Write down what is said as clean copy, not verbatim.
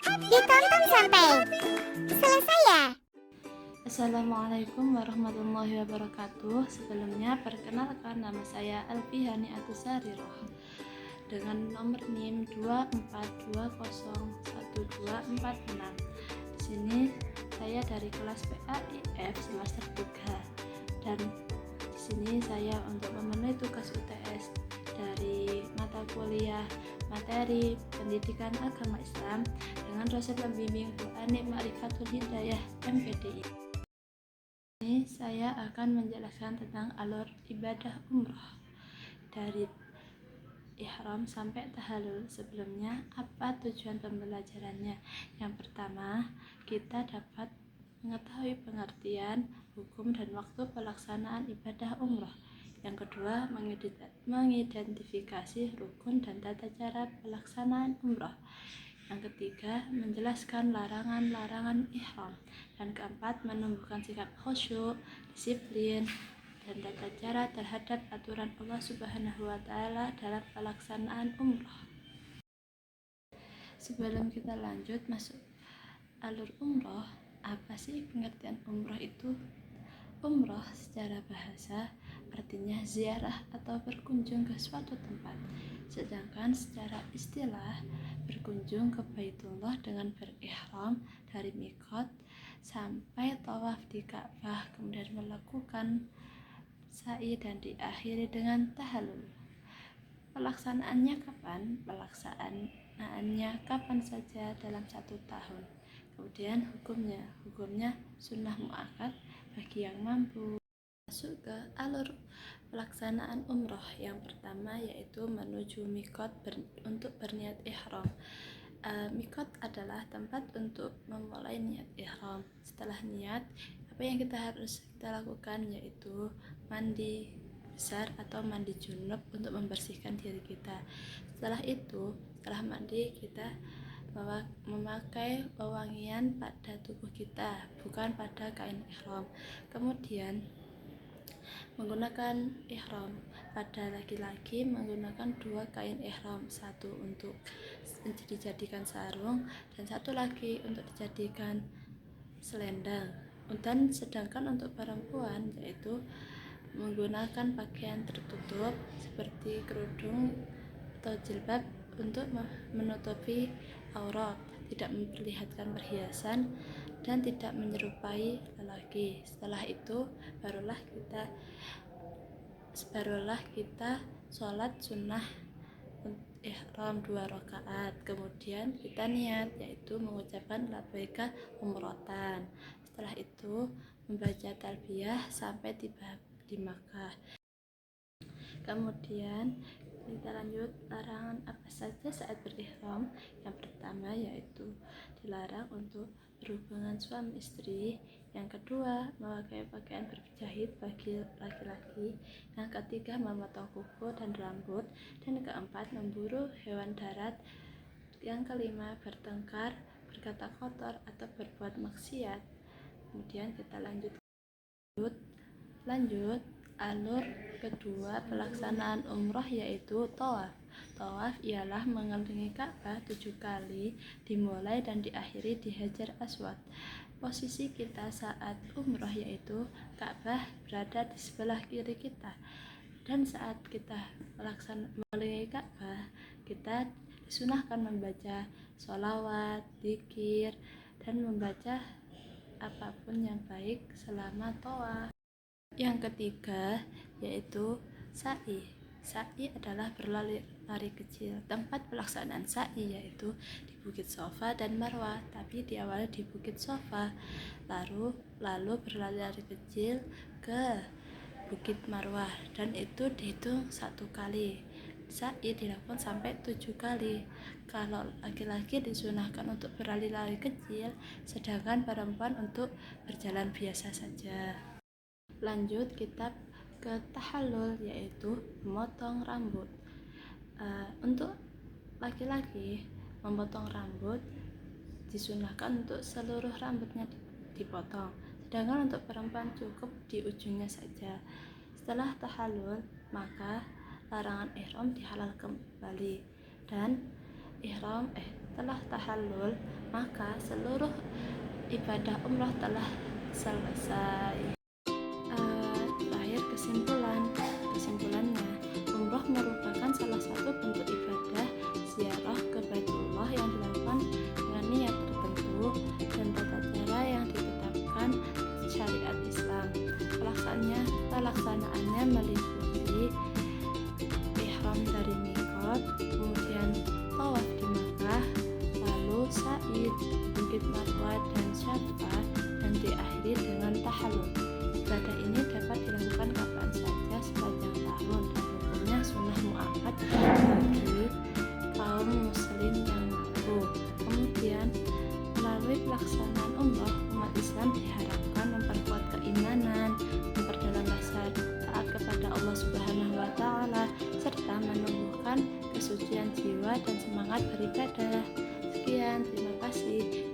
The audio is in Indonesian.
Ditonton sampai selesai ya. Assalamualaikum warahmatullahi wabarakatuh. Sebelumnya perkenalkan, nama saya Alfihani Atusariroh dengan nomor NIM 242011246. Di sini saya dari kelas PAIF semester 3 dan di sini saya untuk memenuhi tugas UTS dari mata kuliah materi pendidikan agama Islam dengan dosen pembimbing Bu Anik Ma'rifatul Hidayah MPDI. Ini saya akan menjelaskan tentang alur ibadah umroh dari ihram sampai tahallul. Sebelumnya, apa tujuan pembelajarannya? Yang pertama, kita dapat mengetahui pengertian, hukum, dan waktu pelaksanaan ibadah umroh. Yang kedua, mengidentifikasi rukun dan tata cara pelaksanaan umroh. Yang ketiga, menjelaskan larangan-larangan ihram. Dan keempat, menumbuhkan sikap khusyuk, disiplin, dan tata cara terhadap aturan Allah Subhanahu wa Ta'ala dalam pelaksanaan umroh. Sebelum kita lanjut masuk alur umroh, apa sih pengertian umroh itu? Umroh secara bahasa artinya ziarah atau berkunjung ke suatu tempat, sedangkan secara istilah berkunjung ke Baitullah dengan berihram dari mikot sampai tawaf di Ka'bah, kemudian melakukan sa'i dan diakhiri dengan tahallul. Pelaksanaannya kapan? Pelaksanaannya kapan saja dalam 1 tahun. Kemudian hukumnya sunnah muakkad bagi yang mampu. Masuk ke alur pelaksanaan umroh. Yang pertama yaitu menuju mikot untuk berniat ihram. Mikot adalah tempat untuk memulai niat ihram. Setelah niat, apa yang kita lakukan yaitu mandi besar atau mandi junub untuk membersihkan diri kita. Setelah mandi kita memakai pewangian pada tubuh kita, bukan pada kain ihram. Kemudian menggunakan ihram. Pada laki-laki menggunakan 2 kain ihram, satu untuk dijadikan sarung dan satu lagi untuk dijadikan selendang. Dan sedangkan untuk perempuan yaitu menggunakan pakaian tertutup seperti kerudung atau jilbab untuk menutupi aurat, tidak memperlihatkan perhiasan dan tidak menyerupai lelaki. Setelah itu barulah kita sholat sunnah ihram 2 rakaat. Kemudian kita niat yaitu mengucapkan labbaika umrotan. Setelah itu membaca talbiyah sampai tiba di Makkah. Kemudian kita lanjut larangan apa saja saat berihram. Yang pertama yaitu dilarang untuk berhubungan suami istri. Yang kedua, memakai pakaian berjahit bagi laki-laki. Yang ketiga, memotong kuku dan rambut. Dan keempat, memburu hewan darat. Yang kelima, bertengkar, berkata kotor atau berbuat maksiat. Kemudian kita lanjut alur kedua pelaksanaan umroh yaitu tawaf. Tawaf ialah mengelilingi Ka'bah 7 kali, dimulai dan diakhiri di Hajar Aswad. Posisi kita saat umroh yaitu Ka'bah berada di sebelah kiri kita, dan saat kita mengelilingi Ka'bah, kita disunahkan membaca sholawat, dzikir, dan membaca apapun yang baik selama tawaf. Yang ketiga yaitu sa'i. Sa'i adalah berlari kecil. Tempat pelaksanaan sa'i yaitu di Bukit Sofa dan Marwah, tapi diawali di Bukit Sofa, lalu berlari kecil ke Bukit Marwah, dan itu dihitung 1 kali. Sa'i dilakukan sampai 7 kali. Kalau laki-laki disunahkan untuk berlari kecil, sedangkan perempuan untuk berjalan biasa saja. Lanjut kita ke tahallul yaitu memotong rambut. Untuk laki-laki memotong rambut disunahkan untuk seluruh rambutnya dipotong, sedangkan untuk perempuan cukup di ujungnya saja. Setelah tahallul maka larangan ihram dihalal kembali dan setelah tahallul, maka seluruh ibadah umroh telah selesai. Terakhir kesimpulannya, umroh merupakan salah satu bentuk ibadah ziarah ke Baitullah yang dilakukan dengan niat tertentu dan tata cara yang ditetapkan syariat Islam. Pelaksanaannya meliputi ihram dari mikot, kemudian tawaf di Makkah, lalu sa'i, bukit Marwah dan Syafa, dan diakhiri dengan tahallul. Ibadah ini dapat dilakukan kapan saja sepanjang tahun dan hukumnya sunnah muakkad bagi kaum muslim yang mampu. Kemudian melalui pelaksanaan umroh, umat Islam diharapkan memperkuat keimanan, memperdalam rasa taat kepada Allah Subhanahu wa Ta'ala, serta menumbuhkan kesucian jiwa dan semangat beribadah. Sekian, terima kasih.